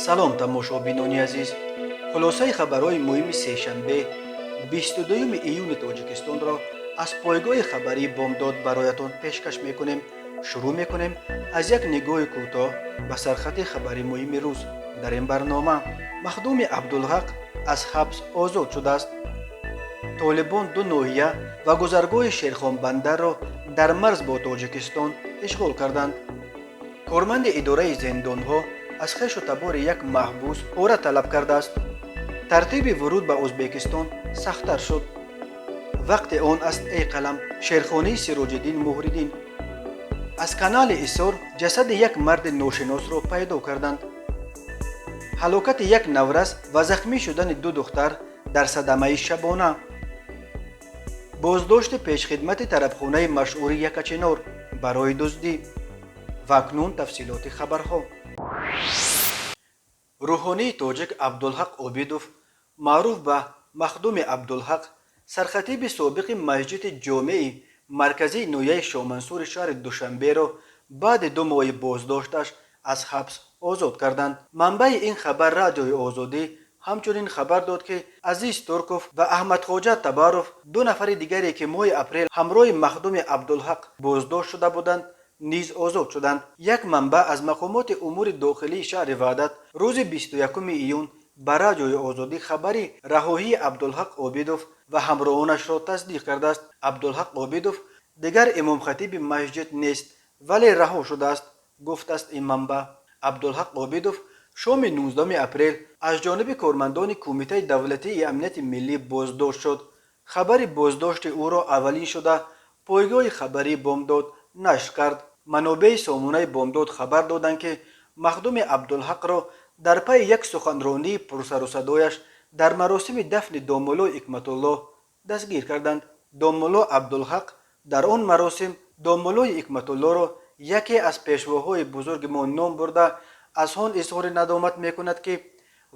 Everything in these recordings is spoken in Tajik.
салом тамошобинони азиз, хулосаи хабарҳои муҳими сешанбе 22 июни тоҷикистонро аз пойгоҳи хабарии бомдод бароятон пешкаш мекунем. шурӯъ мекунем аз як нигоҳи кӯтоҳ ба сархати хабари муҳими рӯз. дар ин барнома махдуми абдулҳақ аз ҳабс озод шудааст. толибон ду ноҳия ва гузаргоҳи шерхонбандарро дар марз бо тоҷикистон ишғол карданд. корманди идораи зиндонҳо аз хешу табори як маҳбус пора талаб кардааст. тартиби вуруд ба ӯзбекистон сахттар шуд. вақте он аст эй қалам. шерхонии сироҷиддин муҳриддин. аз канали исор ҷасади як марди ношиносро пайдо карданд. ҳалокати як наврас ва захмӣ шудани ду духтар дар садамаи шабона. боздошти пешхидмати тарабхонаи машҳури Якачинор барои дуздӣ. ва акнун тафсилоти хабарҳо. рӯҳонии тоҷик Абдулҳақ Обидов, маъруф ба махдуми Абдулҳақ, сархатиби собиқи масҷиди ҷомеи марказии ноҳияи Шоҳмансури шаҳри Душанберо баъди 2 моҳи боздошташ аз ҳабс озод карданд. манбаи ин хабар Радиои Озодӣ ҳамчунин хабар дод, ки Азиз Турков ва Аҳмадхоҷа Табаров, 2 нафари дигаре, ки моҳи апрел ҳамроҳи махдуми Абдулҳақ боздошт шуда буданд, низ озод шуданд. як манбаъ аз мақомоти умури дохилии шаҳри Ваҳдат рӯзи 21 июн ба Радиои Озодӣ хабари раҳоҳии Абдулҳақ Обидов ва ҳамроҳонашро тасдиқ кардааст. Абдулҳақ Обидов дигар имомхатиби масҷид нест, вале раҳо шудааст, гуфтааст ин манбаъ. Абдулҳақ Обидов шоми 19 апрел аз ҷониби кормандони Кумитаи давлатии амнияти миллӣ боздошт шуд. хабари боздошти ӯро аввалин шуда пойгоҳи хабарии бомдод нашр кард. манобеи сомонаи бомдод хабар доданд, ки махдуми Абдулҳақро дар пайи як суханронии пурсарусадояш дар маросими дафни Домулло Ҳикматуллоҳ дастгир карданд. Домулло Абдулҳақ дар он маросим Домуллои Ҳикматуллоҳро яке аз пешвоҳои бузурги мо ном бурда, аз он изҳори надомат мекунад, ки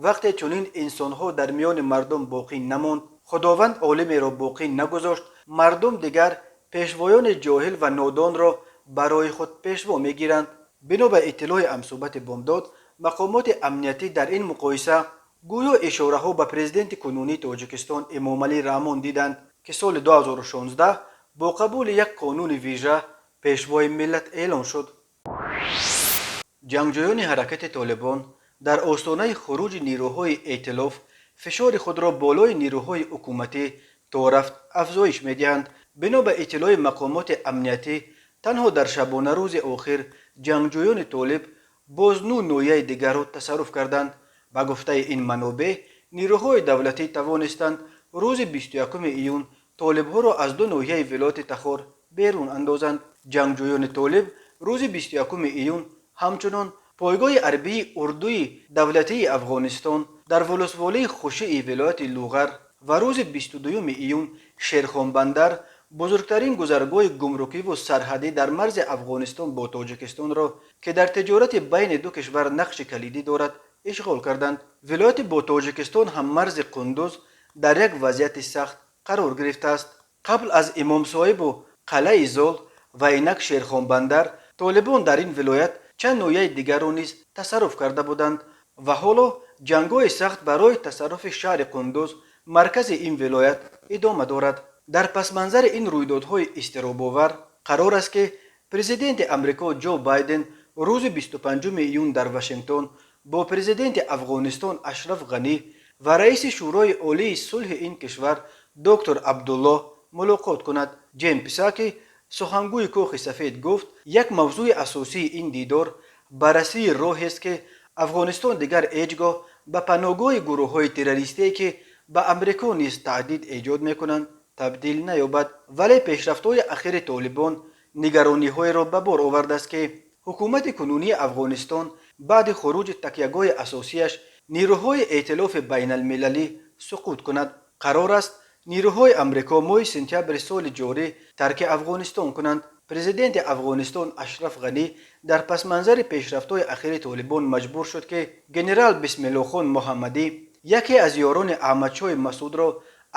вақте чунин инсонҳо дар миёни мардум боқӣ намонд, худованд олимеро боқӣ нагузошт, мардум дигар пешвоёни ҷоҳил ва нодонро барои худ пешво мегиранд. бино ба иттилои амсубати бомдод, мақомоти амниятӣ дар ин муқоиса гӯё ишораҳо ба президенти кунунии Тоҷикистон Эмомалӣ Раҳмон диданд, ки соли 2016 бо қабули як қонуни вижа пешвои миллат эълон шуд. ҷангҷӯёни ҳаракати Толибон дар остонаи хуруҷи нирӯҳои эътилоф фишори худро болои нирӯҳои ҳукуматӣ то рафт афзоиш медиҳанд. бино ба иттилои мақомоти амниятӣ, танҳо дар шабона рӯзи охир ҷангҷӯёни Толиб боз 9 ноҳияи дигарро тасарруф карданд. ба гуфтаи ин манобеъ, нирӯҳои давлатӣ тавонистанд рӯзи 21 июн толибҳоро аз 2 ноҳияи вилояти Тахор берун андозанд. ҷангҷӯёни Толиб рӯзи 21 июн ҳамчунон пойгоҳи ҳарбии урдуи давлатии Афғонистон дар волусволии хушии вилояти Луғар ва рӯзи 22 июн Шерхонбандар, бузургтарин гузаргоҳи гумрукиву сарҳадӣ дар марзи Афғонистон бо Тоҷикистонро, ки дар тиҷорати байни ду кишвар нақши калидӣ дорад, ишғол карданд. вилояти бо Тоҷикистон ҳам марзи Қундуз дар як вазъияти сахт қарор гирифтааст. қабл аз Имомсоҳибу қалъаи Зол ва инак Шерхонбандар, толибон дар ин вилоят чанд ноҳияи дигарро низ тасарруф карда буданд ва ҳоло ҷангҳои сахт барои тасарруфи шаҳри Қундуз, маркази ин вилоят, идома дорад. дар пасманзари ин рӯйдодҳои изтиробовар қарор аст, ки президенти Амрико Ҷо Байден рӯзи 25 июн дар Вашингтон бо президенти Афғонистон Ашраф Ғанӣ ва раиси шӯрои олии сулҳи ин кишвар доктор Абдулло мулоқот кунад. Ҷейм Писаки, сухангӯи Кӯхи Сафед, гуфт, як мавзӯи асосии ин дидор баррасии роҳест, ки Афғонистон дигар ҳеҷ гоҳ ба паноҳгоҳи гурӯҳҳои террористие, ки ба Амрико низ таҳдид эҷод мекунанд, табдил наёбад. вале пешрафтҳои ахири Толибон нигарониҳоеро ба бор овардааст, ки ҳукумати кунунии Афғонистон баъди хуруҷи такягоҳи асосияш нирӯҳои эътилофи байналмилалӣ суқут кунад. қарор аст нирӯҳои Амрико моҳи сентябри соли ҷорӣ тарки Афғонистон кунанд. президенти Афғонистон Ашраф Ғанӣ дар пасманзари пешрафтҳои ахири Толибон маҷбур шуд, ки генерал Бисмиллохон Муҳаммадӣ, яке аз ёрони Аҳмадшоҳи Масудро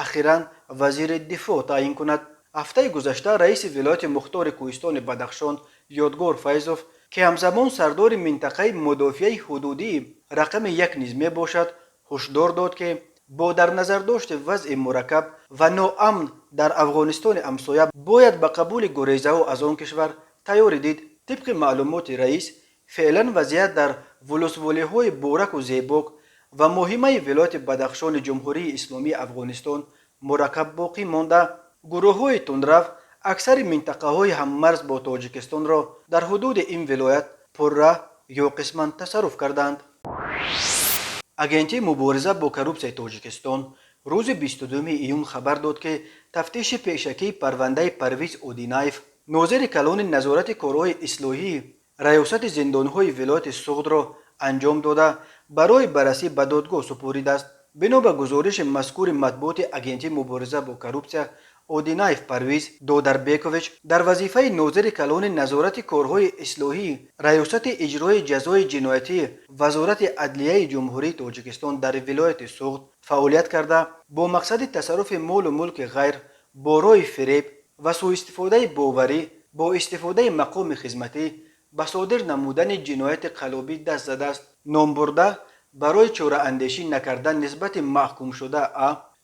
ахиран вазири дифоъ таъин кунад. ҳафтаи гузашта раиси вилояти Мухтори Кӯҳистони Бадахшон Ёдгор Файзов, که همزمان سردار منطقه مدافعه حدودی رقم 1 نیز می باشد هشدار داد که با در نظر داشت وضع مرکب و ناامن در افغانستان همسایه باید به قبول گریزه و از آن کشور تیاری دید. طبق معلومات رئیس فعلا وضعیت در ولسوالی های بورک و زیباک و مهمه ولایت بدخشان جمهوری اسلامی افغانستان مرکب باقی مانده. گروه های تندرو اکثر منطقه های هممرز با تاجیکستان را در حدود این ولایت پرره یا قسما تصرف کردند. اگنتی مبارزه با کروپسیون تاجیکستان روز 22 ایون خبر داد که تفتیش پیشکی پرونده پرویز اودینایف ناظر کلان نظارت کارهای اصلاحی ریاست زندانهای ولایت سغد را انجام داده برای بررسی به دادگاه سپرده است. بنا به گزارش مذکور مطبوعات اگنتی مبارزه با کروپسیون اودینایف پرویز دودربیکوویچ در وظیفه ناظر کلان نظارت کارهای اصلاحی ریاست اجرای جزای جنایتی وزارت عدلیه جمهوری تاجیکستان در ولایت سغد فعالیت کرده با مقصد تصرف مال و ملک غیر با راه فریب و سوء استفاده باوری با استفاده مقام خدمتی به صادر نمودن جنایت قلابی دست زده است. نام برده برای چاره اندیشی نکردن نسبت محکوم شده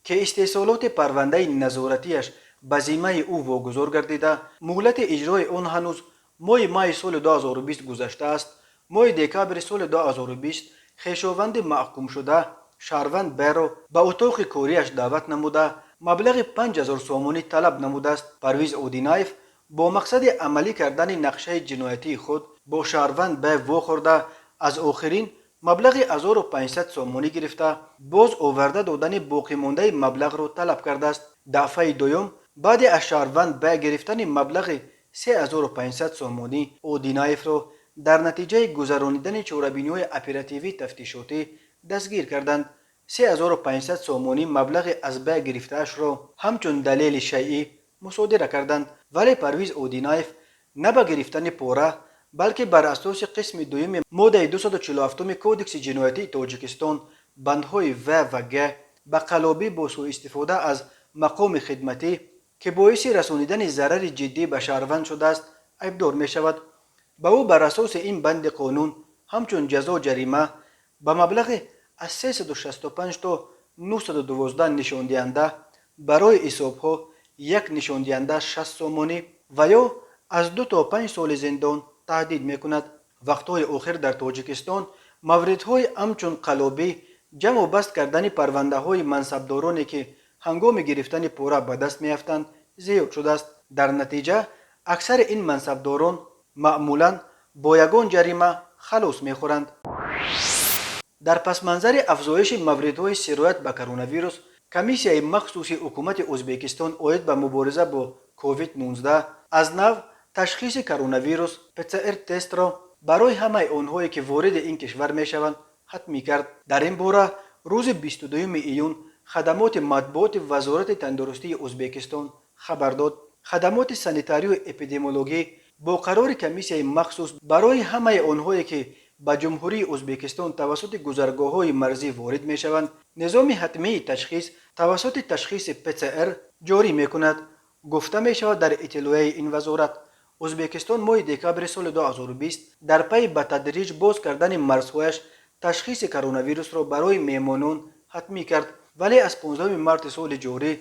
که استحصالات پرونده نظارتیش به ذمه او واگذار گردیده مهلت اجرای آن هنوز ماه سال 2020 گذشته است. ماه دکبر سال 2020 خویشاوند محکوم شده شهروند بی را به اتاق کاریش دعوت نموده مبلغ 5000 سومانی طلب نموده است. پرویز اودینایف با مقصد عملی کردن نقشه جنایتی خود با شهروند بی واخورده از آخرین مبلغ 1500 سومانی گرفته باز آورده دادن باقی مانده مبلغ را طلب کرده است. دفعه دوم بعد از شهروند بی گرفتن مبلغ 3500 سومانی اودینایف را در نتیجه گذرانیدن چاره‌بینی‌های اپراتیوی تفتیشاتی دستگیر کردند. 3500 سومانی مبلغ از بی گرفته‌اش را همچون دلیل شیعی مصادره کردند ولی پرویز اودینایف نه به گرفتن پاره بلکه بر اساس قسم دوم ماده 247 کودکس جنایتی تاجیکستان بندهای و گ به قلابی با سوء استفاده از مقام خدمتی که باعث رسانیدن ضرر جدی به شهروند شده است عیبدار می شود. به او بر اساس این بند قانون همچون جزا جریمه به مبلغ از 365 تا 912 نشان دهنده برای حسابها یک نشان دهنده 60 سومانی و یا از 2 تا 5 سال زندان تهدید می کند. وقتهای آخر در تاجیکستان موردهای همچون قلابی جمع و بست کردن پرونده های منصبدارانی که هنگام گرفتن پوره به دست می یافتند زیاد شده است. در نتیجه اکثر این منصبداران معمولا با یگان جریمه خلاص می خورند. در پس منظر افزایش موردهای سرایت به کرونا ویروس کمیسیای مخصوص حکومت ازبکستان عاید به مبارزه با کووید 19 از نو تشخیص کرونا ویروس PCR تست را برای همه آنهایی که وارد این کشور می شوند حتمی کرد. در این باره روز 22 ایون خدمات مطبوعات وزارت تندرستی ازبکستان خبر داد خدمات سانیتاری و اپیدمیولوژی با قرار کمیسیای مخصوص برای همه آنهایی که به جمهوری ازبکستان توسط گذرگاه‌های مرزی وارد می شوند نظام حتمی تشخیص توسط تشخیص PCR جاری می کند. گفته می شود در اطلاعیه این وزارت ازبکستان ماه دکبر سال 2020 در پی به تدریج باز کردن مرزهایش تشخیص کرونا ویروس را برای میهمانان حتمی کرد ولی از 15 مارس سال جاری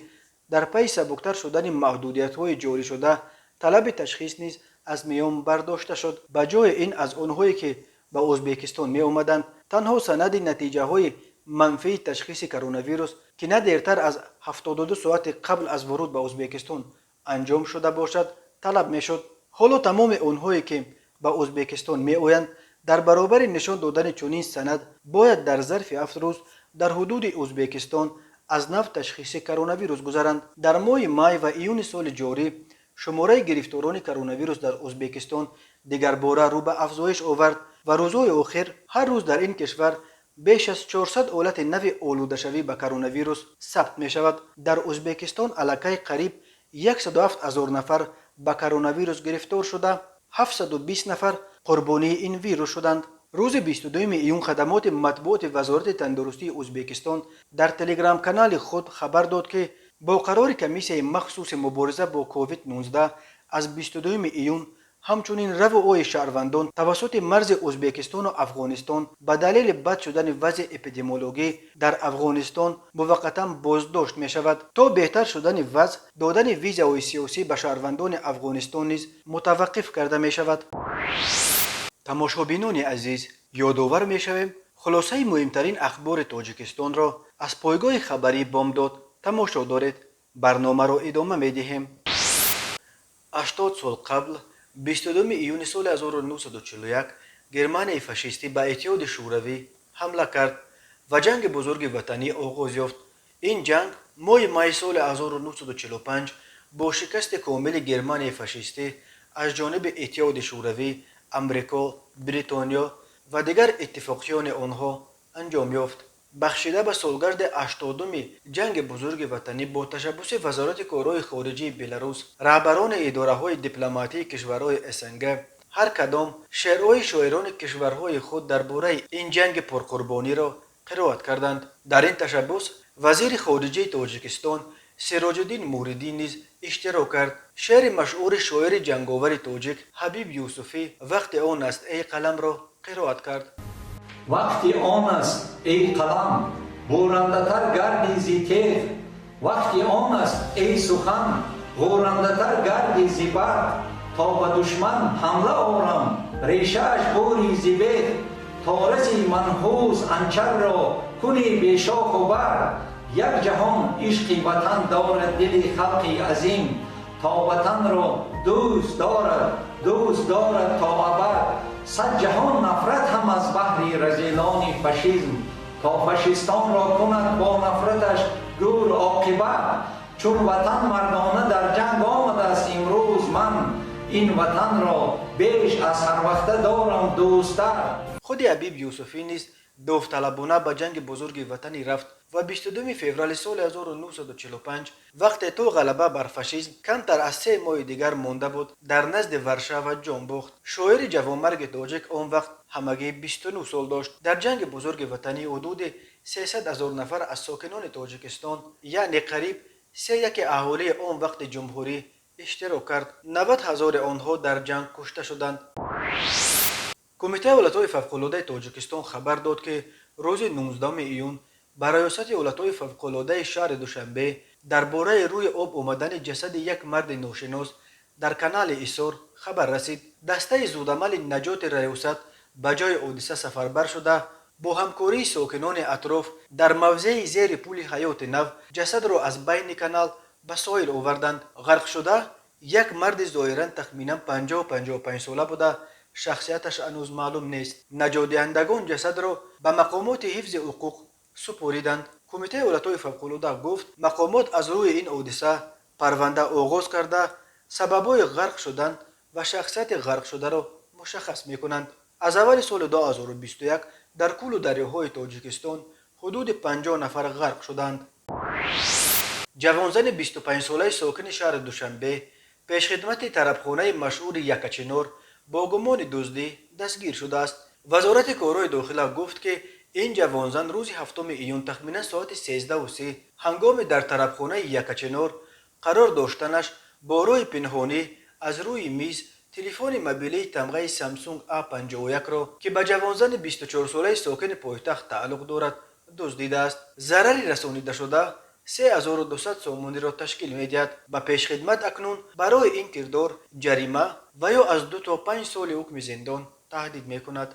در پی سبکتر شدن محدودیت‌های جاری شده طلب تشخیص نیز از میان برداشته شد. به جای این از آنهایی که به ازبکستان می آمدند تنها سند نتیجه های منفی تشخیص کرونا ویروس که نه دیرتر از 72 ساعت قبل از ورود به ازبکستان انجام شده باشد طلب می شد. حالا تمام آنهایی که به ازبکستان می آیند در برابر نشان دادن چنین سند باید در ظرف 7 روز در حدود ازبکستان از نو تشخیص کرونا ویروس گذرند. در ماه می و ایون سال جاری شماره گرفتاران کرونا ویروس در ازبکستان دیگر باره رو به افزایش آورد و روزهای آخر هر روز در این کشور بیش از 400 حالت نو آلوده شوی به کرونا ویروس ثبت می شود. در ازبکستان الکی قریب 107,000 نفر به کرونا ویروس گرفتار شده 720 نفر قربانی این ویروس شدند. روز 22 ایون خدمات مطبوعات وزارت تندرستی ازبکستان در تلگرام کانال خود خبر داد که با قرار کمیسیای مخصوص مبارزه با کووید 19 از 22 ایون همچنین رو اوی شهروندان توسط مرز ازبکستان و افغانستان به دلیل بد شدن وضع اپیدمیولوژی در افغانستان موقتا بازداشت می شود. تا بهتر شدن وضع، دادن ویزای سیاسی به شهروندان افغانستان نیز متوقف کرده می شود. تماشابینان عزیز، یادآور می شویم خلاصه مهمترین اخبار تاجیکستان را از پایگاه خبری بامداد تماشا دارید. برنامه را ادامه می دهیم. 80 سال قبل 22 ایون سال 1941 گرمانی فاشیستی به اتحاد شوروی حمله کرد و جنگ بزرگ وطنی آغاز یافت. این جنگ ماه می سال 1945 با شکست کامل گرمانی فاشیستی از جانب اتحاد شوروی، امریکا، بریتانیا و دیگر اتفاقیان آنها انجام یافت. بخشیده به سالگرد 80 جنگ بزرگ وطنی با تشبث وزارت کارهای خارجی بلاروس، رهبران اداره‌های دیپلماتی کشورهای اسنگ هر کدام شعرهای شاعران کشورهای خود درباره این جنگ پرقربانی را قرائت کردند. در این تشبث وزیر خارجه تاجیکستان سراج الدین موردی نیز اشتراک کرد. شعر مشهور شاعر جنگاور تاجیک حبیب یوسفی وقت آن است ای قلم را قرائت کرد. وقتی آن است ای قلم برنده تر گردی زی تیغ، وقتی آن است ای سخن غرنده تر گردی زی برق، تا به دشمن حمله آورم ریشه اش بریزی بیغ، تا رسی منحوس انچر را کنی بی شاخ و بر، یک جهان عشقی وطن دارد دل خلقی عظیم، تا وطن را دوست دارد تا ابد، صد جهان نفرت هم از بحر رذیلان فاشیسم، تا فاشیستان را کند با نفرتش دور عاقبت، چون وطن مردانه در جنگ آمده است امروز من، این وطن را بیش از هر وقت دارم دوستتر. خود حبیب یوسفی نیز داوطلبانه به جنگ بزرگ وطنی رفت و 22 فوریه سال 1945 وقتی تا غلبه بر فاشیسم کمتر از 3 ماه دیگر مانده بود در نزد ورشو جان باخت. شاعر جوانمرگ تاجیک آن وقت همگی 29 سال داشت. در جنگ بزرگ وطنی حدود 300,000 نفر از ساکنان تاجیکستان یعنی قریب 3/1 اهالی آن وقت جمهوری اشتراک کرد. 90,000 آنها در جنگ کشته شدند. کمیته ایالت‌های فوق‌العاده تاجیکستان خبر داد که روز 19 ایون بر ریاست ایالت‌های فوق‌العاده شهر دوشنبه درباره روی آب آمدن جسد یک مرد ناشناس در کانال ایسار خبر رسید. دسته زودعمل نجات ریاست به جای حادثه سفربر شده با همکاری ساکنان اطراف در موضع زیر پل حیات نو جسد را از بین کانال به ساحل آوردند. غرق شده یک مرد ظاهراً تخمیناً 50-55 ساله بوده، شخصیتش هنوز معلوم نیست. نجات دهندگان جسد را به مقامات حفظ حقوق سپردند. کمیته ایالت‌های فوق‌العاده گفت مقامات از روی این حادثه پرونده آغاز کرده سبب‌های غرق شدن و شخصیت غرق شده را مشخص می‌کنند. از اول سال 2021 در کل دریاهای تاجیکستان حدود 50 نفر غرق شدند. جوانزن 25 ساله ساکن شهر دوشنبه پیشخدمت طربخانه مشهور یکچنار با گمان دزدی دستگیر شده است. وزارت کارهای داخله گفت که این جوانزن روز 7 ایون تخمینا ساعت 13:30 هنگام در طربخانه یکچنار قرار داشتنش با راه پنهانی از روی میز تلفن موبیلی تمغه سامسونگ A51 را که به جوانزن 24 ساله ساکن پایتخت تعلق دارد دزدیده است. ضرری رسانیده شده 3200 سومانی را تشکیل می‌دهد. به پیشخدمت اکنون برای این کردار جریمه و یا از 2 تا 5 سال حکم زندان تهدید می‌کند.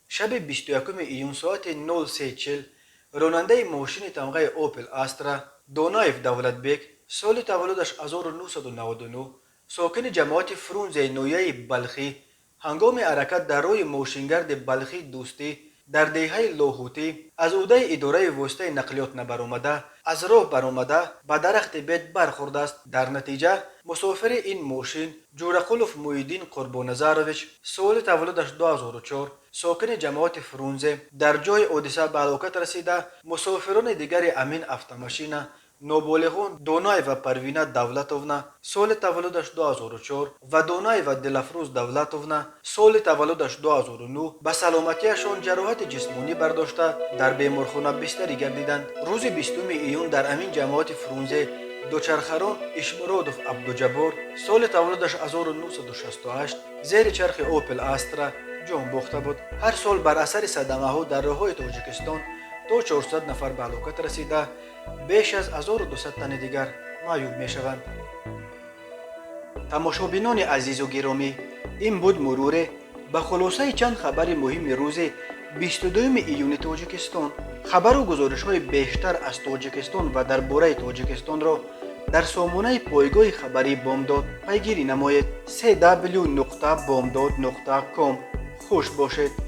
شب 21 ایون ساعت 03:40 راننده ماشین تمغه اوپل استرا دونایف دولتبک سال تولدش 1999 ساکن جماعت فرونز نویه بلخی هنگام حرکت در روی ماشینگرد بلخی دوستی در دهه لاهوتی از عهده اداره واسطه نقلیات نبرآمده از راه برآمده به درخت بیت برخورده است. در نتیجه مسافر این ماشین جورقلوف محیدین قربانزارویچ سال تولدش 2004 ساکن جماعت فرونزه در جای حادثه به هلاکت رسیده. مسافران دیگر امین автомашина نابالغان دونای و پروینه دولتونا سال تولدش 2004 و دونای و دلفروز دولتونا سال تولدش 2009 به سلامتیشان جراحت جسمانی برداشته در بیمارخانه بستری گردیدند. روز 20 ایون در امین جماعت فرونزه دوچرخران اشمرودوف عبدالجبار سال تولدش 1968 زیر چرخ اوپل استرا جان باخته بود. هر سال بر اثر صدمه ها در راههای تاجیکستان تا 400 نفر به هلاکت رسیده، بیش از 1200 تن دیگر معیوب می شوند. تماشابینان عزیز و گرامی، این بود مرور به خلاصه چند خبر مهم روز 22 ایون تاجیکستان. خبر و گزارش های بیشتر از تاجیکستان و درباره تاجیکستان را در سامانه پایگاه خبری بامداد پیگیری نمایید. www.bamdad.com. خوش باشید.